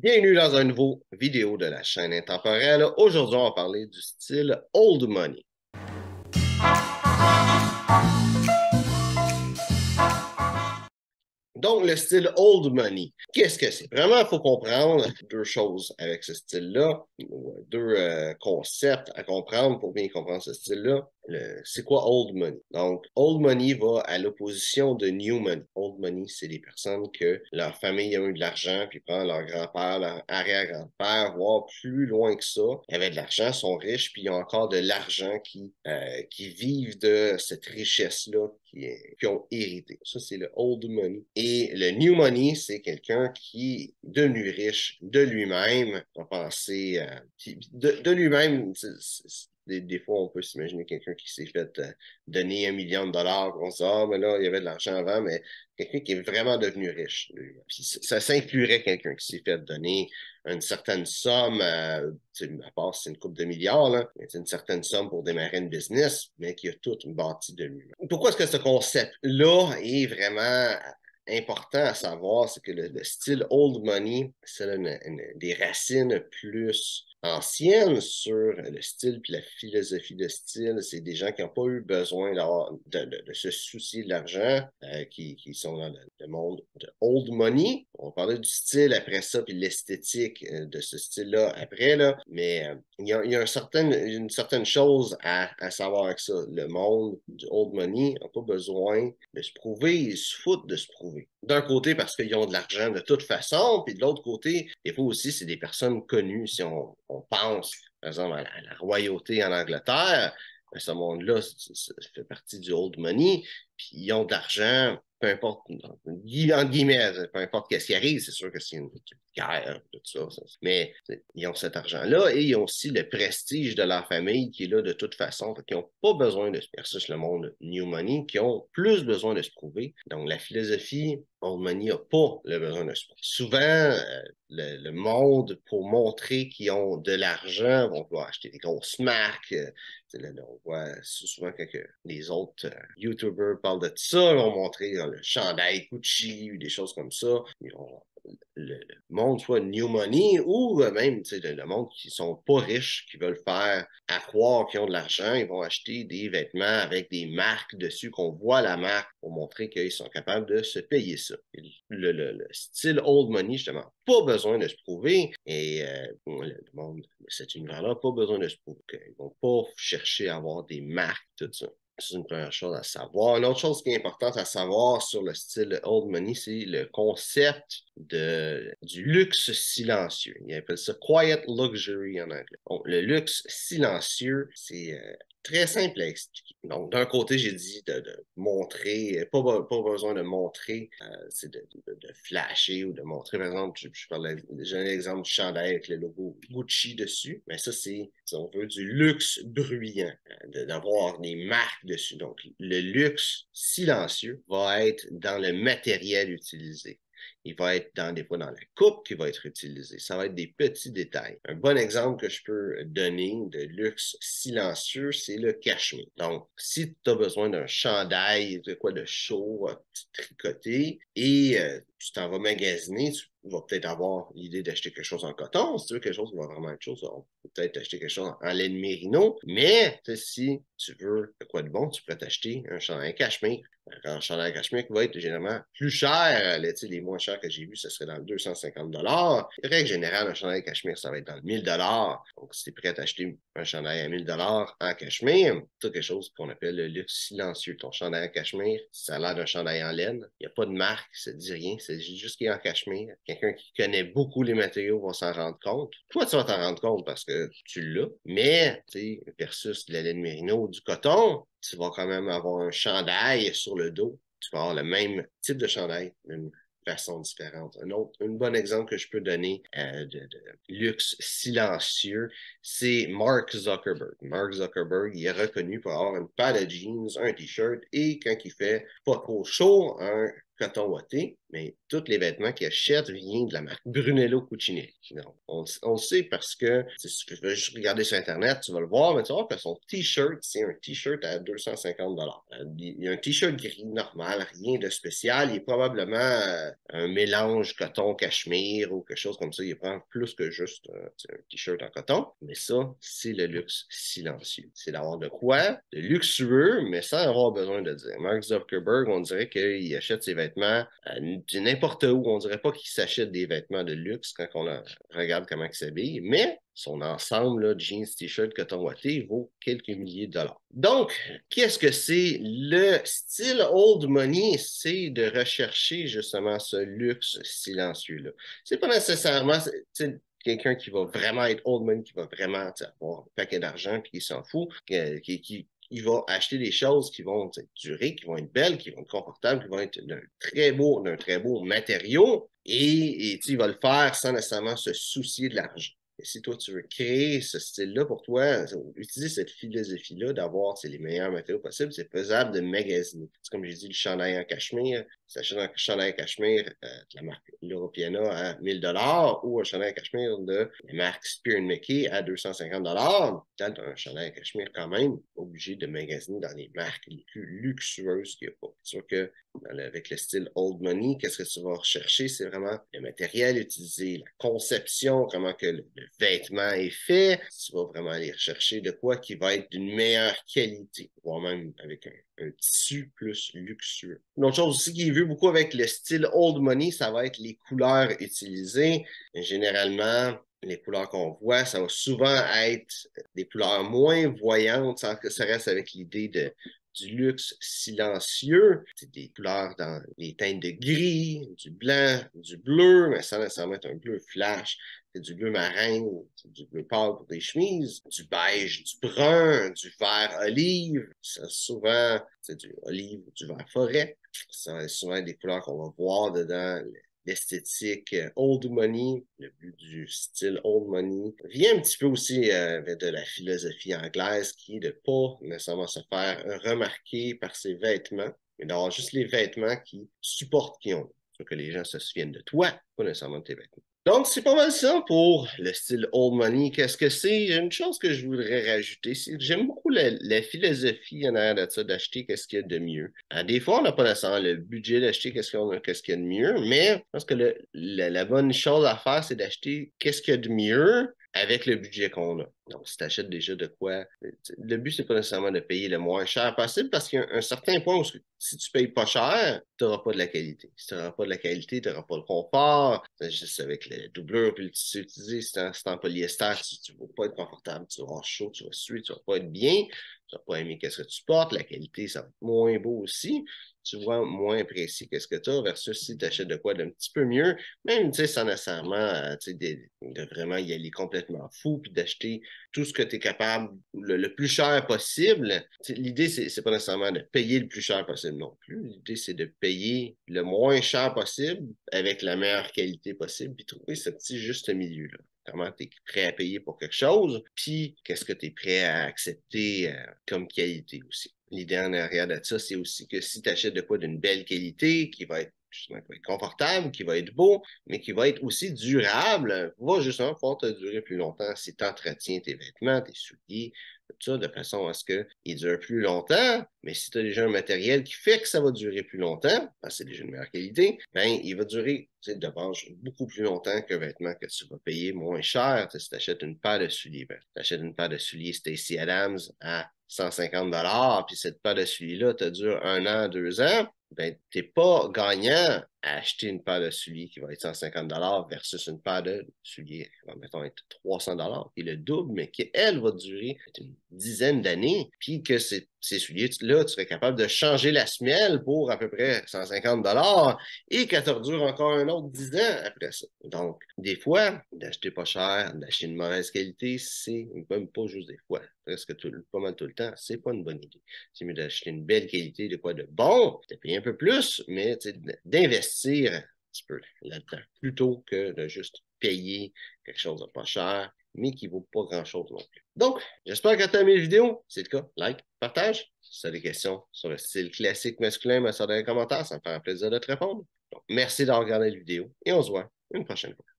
Bienvenue dans un nouveau vidéo de la chaîne intemporelle. Aujourd'hui, on va parler du style Old Money. Donc, le style Old Money, qu'est-ce que c'est? Vraiment, il faut comprendre deux choses avec ce style-là, ou deux concepts à comprendre pour bien comprendre ce style-là. C'est quoi Old Money? Donc, Old Money va à l'opposition de New Money. Old Money, c'est des personnes que leur famille a eu de l'argent, puis prend leur grand-père, leur arrière-grand-père, voire plus loin que ça, avaient de l'argent, sont riches, puis ils ont encore de l'argent qui vivent de cette richesse-là qui ont hérité. Ça, c'est le Old Money. Et le New Money, c'est quelqu'un qui est devenu riche de lui-même, on va penser de lui-même. Des fois, on peut s'imaginer quelqu'un qui s'est fait donner 1 million de dollars. On se dit, ah, mais là, il y avait de l'argent avant, mais quelqu'un qui est vraiment devenu riche. Puis ça s'inclurait quelqu'un qui s'est fait donner une certaine somme, à part si c'est une couple de milliards, là, mais c'est une certaine somme pour démarrer une business, mais qui a toute une bâtie de lui. Pourquoi est-ce que ce concept-là est vraiment important à savoir, c'est que le style old money, c'est des racines plus anciennes sur le style puis la philosophie de style. C'est des gens qui n'ont pas eu besoin de se soucier de l'argent, qui sont dans le monde de old money. On va parler du style après ça, puis l'esthétique de ce style-là après, là. Mais il y a une certaine chose à savoir avec ça. Le monde du old money n'a pas besoin de se prouver, ils se foutent de se prouver. D'un côté, parce qu'ils ont de l'argent de toute façon, puis de l'autre côté, des fois aussi, c'est des personnes connues. Si on pense, par exemple, à la royauté en Angleterre, ben, ce monde-là, ça fait partie du old money, puis ils ont de l'argent, peu importe, entre guillemets, peu importe qu'est-ce qui arrive, c'est sûr que c'est une guerre, tout ça. Mais ils ont cet argent-là et ils ont aussi le prestige de leur famille qui est là de toute façon. Fait qu'ils n'ont pas besoin de se versus le monde New Money, qui ont plus besoin de se prouver. Donc, la philosophie Old Money n'a pas le besoin de se prouver. Souvent, le monde, pour montrer qu'ils ont de l'argent, vont vouloir acheter des grosses marques. Là, on voit souvent quand les autres YouTubers parlent de ça, ils vont montrer le chandail Gucci ou des choses comme ça. Ils vont le monde soit new money ou même le monde qui sont pas riches, qui veulent faire à croire qu'ils ont de l'argent, ils vont acheter des vêtements avec des marques dessus, qu'on voit la marque pour montrer qu'ils sont capables de se payer ça. Le style old money, justement, pas besoin de se prouver et le monde de cet univers-là, pas besoin de se prouver. Ils vont pas chercher à avoir des marques, tout ça. C'est une première chose à savoir. Une autre chose qui est importante à savoir sur le style old money, c'est le concept du luxe silencieux. Ils appellent ça quiet luxury en anglais. Donc, le luxe silencieux, c'est très simple à expliquer. Donc, d'un côté, j'ai dit de montrer, pas besoin de montrer, c'est de flasher ou de montrer, par exemple, j'ai un exemple du chandail avec le logo Gucci dessus, mais ça, c'est, si on veut, du luxe bruyant, d'avoir des marques dessus. Donc, le luxe silencieux va être dans le matériel utilisé. Il va être des fois dans la coupe qui va être utilisée. Ça va être des petits détails. Un bon exemple que je peux donner de luxe silencieux, c'est le cachemire. Donc, si tu as besoin d'un chandail de chaud, tricoté, et tu t'en vas magasiner, tu vas peut-être avoir l'idée d'acheter quelque chose en coton. Si tu veux quelque chose qui va vraiment être chaud, on peut peut-être acheter quelque chose en laine mérino. Mais si tu veux quoi de bon, tu peux t'acheter un chandail cachemire. Un chandail cachemire qui va être généralement plus cher. Les moins chers que j'ai vus, ce serait dans le 250 $. Règle générale, un chandail cachemire, ça va être dans le 1000 $. Donc, si tu es prêt à acheter un chandail à 1000 $ en cachemire, c'est quelque chose qu'on appelle le luxe silencieux. Ton chandail en cachemire, ça a l'air d'un chandail en laine. Il n'y a pas de marque, ça ne dit rien. C'est juste qu'il est en cachemire. Quelqu'un qui connaît beaucoup les matériaux va s'en rendre compte. Toi, tu vas t'en rendre compte parce que tu l'as. Mais, versus de la laine mérino ou du coton, tu vas quand même avoir un chandail sur le dos. Tu vas avoir le même type de chandail, d'une façon différente. Un bon exemple que je peux donner de luxe silencieux, c'est Mark Zuckerberg. Mark Zuckerberg, il est reconnu pour avoir une paire de jeans, un t-shirt et quand il fait pas trop chaud, un coton ouaté, mais tous les vêtements qu'ils achètent viennent de la marque Brunello Cucinelli. On le sait parce que si tu veux juste regarder sur Internet, tu vas le voir, mais tu vas voir que son T-shirt, c'est un T-shirt à 250 $. Il y a un T-shirt gris normal, rien de spécial. Il est probablement un mélange coton-cachemire ou quelque chose comme ça. Il prend plus que juste un T-shirt en coton. Mais ça, c'est le luxe silencieux. C'est d'avoir de quoi? De luxueux, mais sans avoir besoin de dire. Mark Zuckerberg, on dirait qu'il achète ses vêtements de n'importe où. On dirait pas qu'il s'achète des vêtements de luxe quand on regarde comment il s'habille, mais son ensemble, là, jeans, t-shirt, coton ouaté, vaut quelques milliers de dollars. Donc, qu'est-ce que c'est? Le style old money, c'est de rechercher justement ce luxe silencieux-là. C'est pas nécessairement quelqu'un qui va vraiment être old money, qui va vraiment avoir un paquet d'argent puis qui s'en fout, il va acheter des choses qui vont durer, qui vont être belles, qui vont être confortables, qui vont être d'un très beau matériau, et il va le faire sans nécessairement se soucier de l'argent. Et si toi, tu veux créer ce style-là pour toi, utiliser cette philosophie-là d'avoir les meilleurs matériaux possibles, c'est faisable de magasiner. C'est comme j'ai dit, le chandail en cachemire, tu achètes un chandail en cachemire de la marque L'Europeana à 1000 $ ou un chandail en cachemire de la marque Spear Mickey à 250 $. Quand tu as un chandail en cachemire, quand même, obligé de magasiner dans les marques les plus luxueuses qu'il n'y a pas. C'est sûr que avec le style old money, qu'est-ce que tu vas rechercher? C'est vraiment le matériel utilisé, la conception, comment que le vêtement est fait. Tu vas vraiment aller rechercher de quoi qui va être d'une meilleure qualité, voire même avec un tissu plus luxueux. Une autre chose aussi qui est vu beaucoup avec le style old money, ça va être les couleurs utilisées. Généralement, les couleurs qu'on voit, ça va souvent être des couleurs moins voyantes, sans que ça reste avec l'idée du luxe silencieux. C'est des couleurs dans les teintes de gris, du blanc, du bleu, mais sans nécessairement être un bleu flash. C'est du bleu marin, du bleu pâle pour des chemises, du beige, du brun, du vert olive. Ça, souvent, c'est du olive ou du vert forêt. Ça va être souvent des couleurs qu'on va voir dedans. L'esthétique old money, le but du style old money, vient un petit peu aussi de la philosophie anglaise qui est de pas nécessairement se faire remarquer par ses vêtements, mais d'avoir juste les vêtements qui supportent qui on est. Pour que les gens se souviennent de toi, pas nécessairement de tes vêtements. Donc, c'est pas mal ça pour le style old money. Qu'est-ce que c'est? Une chose que je voudrais rajouter, c'est que j'aime beaucoup la philosophie en arrière de ça, d'acheter qu'est-ce qu'il y a de mieux. Des fois, on n'a pas nécessairement le budget d'acheter qu'est-ce qu'il y a de mieux, mais je pense que la bonne chose à faire, c'est d'acheter qu'est-ce qu'il y a de mieux avec le budget qu'on a. Donc, si tu achètes déjà de quoi, le but, c'est pas nécessairement de payer le moins cher possible parce qu'il y a un certain point où si tu payes pas cher, tu n'auras pas de la qualité. Si tu n'auras pas de la qualité, tu n'auras pas le confort. C'est juste avec le doublure puis le tissu utilisé, c'est en polyester, tu ne vas pas être confortable, tu vas avoir chaud, tu vas suer, tu ne vas pas être bien, tu ne vas pas aimer qu'est-ce que tu portes, la qualité, ça va être moins beau aussi. Tu vois moins précis qu'est-ce que tu as versus si tu achètes de quoi d'un petit peu mieux, même sans nécessairement de vraiment y aller complètement fou puis d'acheter tout ce que tu es capable le plus cher possible. L'idée, c'est pas nécessairement de payer le plus cher possible non plus. L'idée, c'est de payer le moins cher possible avec la meilleure qualité possible puis trouver ce petit juste milieu-là. Comment tu es prêt à payer pour quelque chose, puis qu'est-ce que tu es prêt à accepter comme qualité aussi. L'idée en arrière de ça, c'est aussi que si tu achètes de quoi d'une belle qualité, qui va être justement, qui va être confortable, qui va être beau, mais qui va être aussi durable, va justement pouvoir te durer plus longtemps si tu entretiens tes vêtements, tes souliers, tout ça, de façon à ce qu'ils durent plus longtemps. Mais si tu as déjà un matériel qui fait que ça va durer plus longtemps, parce que c'est déjà de meilleure qualité, ben, il va durer de base beaucoup plus longtemps qu'un vêtement que tu vas payer moins cher. Si tu achètes une paire de souliers, ben, tu achètes une paire de souliers Stacy Adams à 150 $, puis cette paire de souliers-là te dure 1 an, 2 ans, ben, tu n'es pas gagnant à acheter une paire de souliers qui va être 150 $ versus une paire de souliers qui va, mettons, être 300 $, qui est le double, mais qui, elle, va durer une dizaine d'années, puis que ces souliers-là, tu serais capable de changer la semelle pour à peu près 150 $ et qu'elle te dure encore un autre 10 ans après ça. Donc, des fois, d'acheter pas cher, d'acheter une mauvaise qualité, c'est même pas juste des fois, presque pas mal tout le temps, c'est pas une bonne idée. C'est mieux d'acheter une belle qualité, de quoi de bon, de payer un peu plus, mais d'investir un petit peu là-dedans, plutôt que de juste payer quelque chose de pas cher mais qui ne vaut pas grand-chose non plus. Donc, j'espère que tu as aimé la vidéo. Si c'est le cas, like, partage. Si tu as des questions sur le style classique masculin, mets ça dans les commentaires, ça me fera plaisir de te répondre. Donc, merci d'avoir regardé la vidéo et on se voit une prochaine fois.